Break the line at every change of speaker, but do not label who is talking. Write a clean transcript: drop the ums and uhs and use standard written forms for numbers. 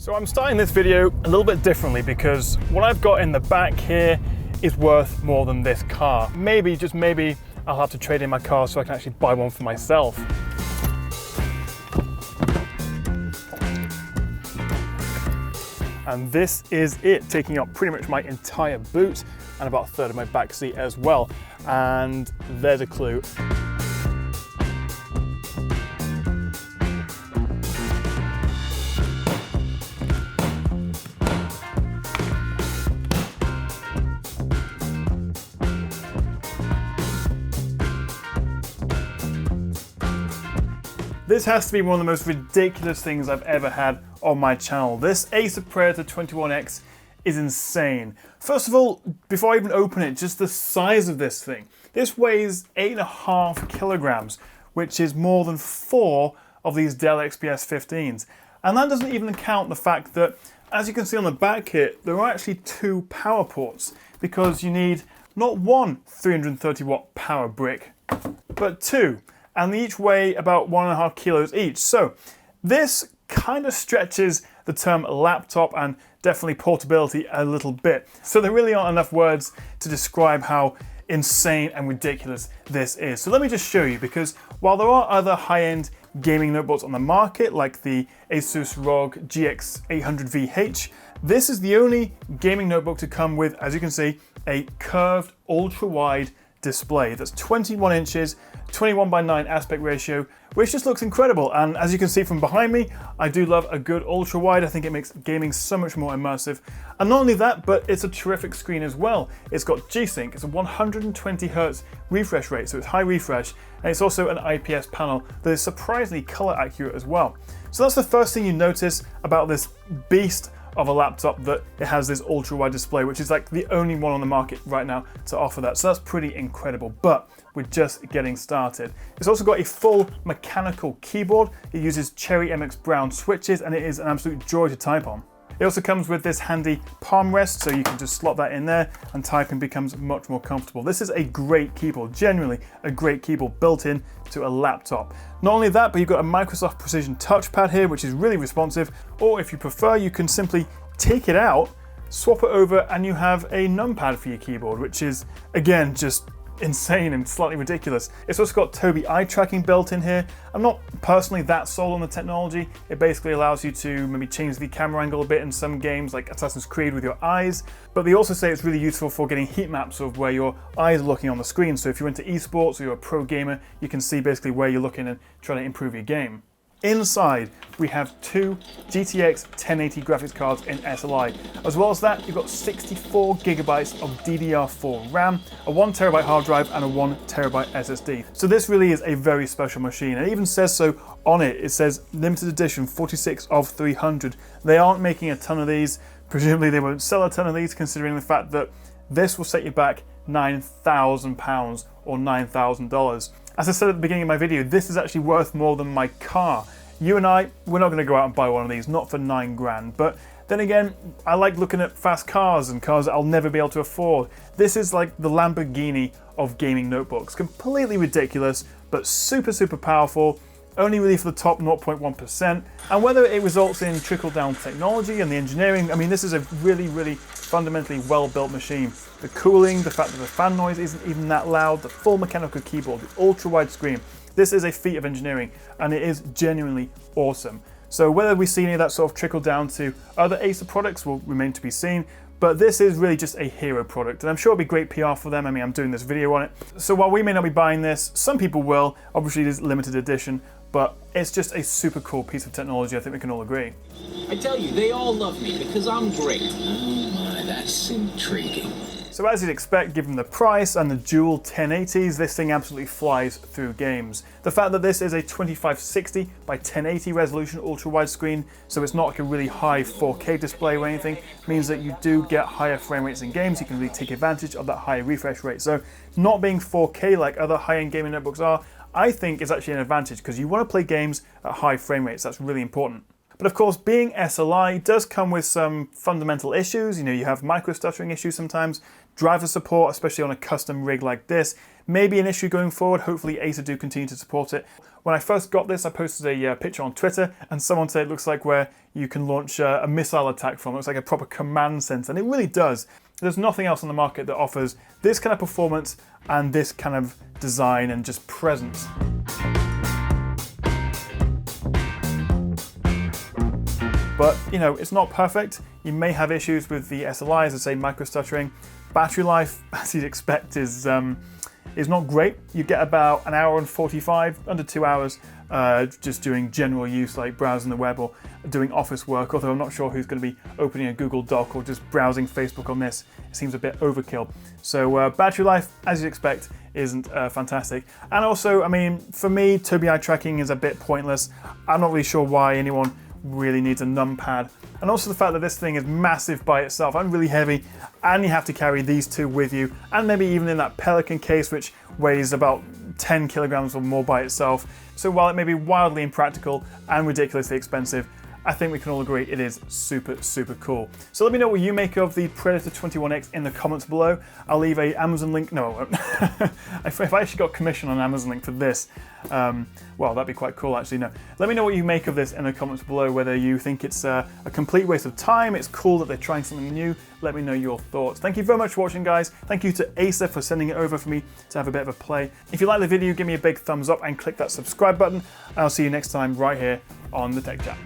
So I'm starting this video a little bit differently because what I've got in the back here is worth more than this car. Maybe, just maybe, I'll have to trade in my car so I can actually buy one for myself. And this is it, taking up pretty much my entire boot and about a third of my back seat as well. And there's a clue. This has to be one of the most ridiculous things I've ever had on my channel. This Acer Predator 21X is insane. First of all, before I even open it, just the size of this thing. This weighs 8.5 kilograms, which is more than 4 of these Dell XPS 15s. And that doesn't even count the fact that, as you can see on the back here, there are actually 2 power ports, because you need not one 330 watt power brick, but 2. And they each weigh about 1.5 kilos each. So this kind of stretches the term laptop and definitely portability a little bit. So there really aren't enough words to describe how insane and ridiculous this is. So let me just show you, because while there are other high-end gaming notebooks on the market, like the Asus ROG GX 800VH, this is the only gaming notebook to come with, as you can see, a curved ultra-wide display that's 21 inches, 21:9 aspect ratio, which just looks incredible. And as you can see from behind me, I do love a good ultra wide. I think it makes gaming so much more immersive. And not only that, but it's a terrific screen as well. It's got G-Sync, it's a 120 Hertz refresh rate, so it's high refresh, and it's also an IPS panel that is surprisingly color accurate as well. So that's the first thing you notice about this beast of a laptop, that it has this ultra wide display, which is like the only one on the market right now to offer that. So that's pretty incredible, but we're just getting started. It's also got a full mechanical keyboard. It uses Cherry MX Brown switches, and it is an absolute joy to type on. It also comes with this handy palm rest, so you can just slot that in there and typing becomes much more comfortable. This is a great keyboard, genuinely a great keyboard built in to a laptop. Not only that, but you've got a Microsoft Precision touchpad here, which is really responsive, or if you prefer, you can simply take it out, swap it over, and you have a numpad for your keyboard, which is, again, just insane and slightly ridiculous. It's also got Tobii eye tracking built in here. I'm not personally that sold on the technology. It basically allows you to maybe change the camera angle a bit in some games like Assassin's Creed with your eyes, but they also say it's really useful for getting heat maps of where your eyes are looking on the screen. So if you're into esports or you're a pro gamer, you can see basically where you're looking and trying to improve your game. Inside, we have 2 GTX 1080 graphics cards in SLI. As well as that, you've got 64 gigabytes of DDR4 RAM, a 1 terabyte hard drive, and a 1 terabyte SSD. So this really is a very special machine. It even says so on it. It says limited edition, 46 of 300. They aren't making a ton of these. Presumably they won't sell a ton of these, considering the fact that this will set you back £9,000 or $9,000. As I said at the beginning of my video, this is actually worth more than my car. You and I, we're not going to go out and buy one of these, not for 9 grand. But then again, I like looking at fast cars and cars that I'll never be able to afford. This is like the Lamborghini of gaming notebooks. Completely ridiculous, but super, super powerful. Only really for the top 0.1%. And whether it results in trickle-down technology and the engineering, I mean, this is a really, really fundamentally well-built machine. The cooling, the fact that the fan noise isn't even that loud, the full mechanical keyboard, the ultra-wide screen. This is a feat of engineering, and it is genuinely awesome. So whether we see any of that sort of trickle down to other Acer products will remain to be seen. But this is really just a hero product, and I'm sure it'll be great PR for them. I mean, I'm doing this video on it. So while we may not be buying this, some people will. Obviously, it is limited edition, but it's just a super cool piece of technology. I think we can all agree.
I tell you, they all love me because I'm great. Oh my, that's intriguing.
So as you'd expect, given the price and the dual 1080s, this thing absolutely flies through games. The fact that this is a 2560 by 1080 resolution ultra-wide screen, so it's not like a really high 4K display or anything, means that you do get higher frame rates in games. You can really take advantage of that higher refresh rate. So not being 4K like other high-end gaming notebooks are, I think is actually an advantage, because you want to play games at high frame rates. That's really important. But of course, being SLI does come with some fundamental issues. You know, you have micro stuttering issues sometimes, driver support, especially on a custom rig like this, may be an issue going forward. Hopefully Acer do continue to support it. When I first got this, I posted a picture on Twitter, and someone said it looks like where you can launch a missile attack from. It looks like a proper command center, and it really does. There's nothing else on the market that offers this kind of performance and this kind of design and just presence. But, you know, it's not perfect. You may have issues with the SLI, as I say, micro stuttering. Battery life, as you'd expect, is not great. You get about an hour and 45, under 2 hours, just doing general use like browsing the web or doing office work, although I'm not sure who's going to be opening a Google Doc or just browsing Facebook on this. It seems a bit overkill. So battery life, as you'd expect, isn't fantastic. And also, I mean, for me, Tobii eye tracking is a bit pointless. I'm not really sure why anyone really needs a numpad. And also the fact that this thing is massive by itself and really heavy, and you have to carry these two with you, and maybe even in that Pelican case, which weighs about 10 kilograms or more by itself. So while it may be wildly impractical and ridiculously expensive, I think we can all agree it is super, super cool. So let me know what you make of the Predator 21X in the comments below. I'll leave a Amazon link. No, I won't. If I actually got commission on Amazon link for this, well, that'd be quite cool actually. No, let me know what you make of this in the comments below, whether you think it's a complete waste of time, it's cool that they're trying something new. Let me know your thoughts. Thank you very much for watching, guys. Thank you to Acer for sending it over for me to have a bit of a play. If you like the video, give me a big thumbs up and click that subscribe button. And I'll see you next time right here on the Tech Chat.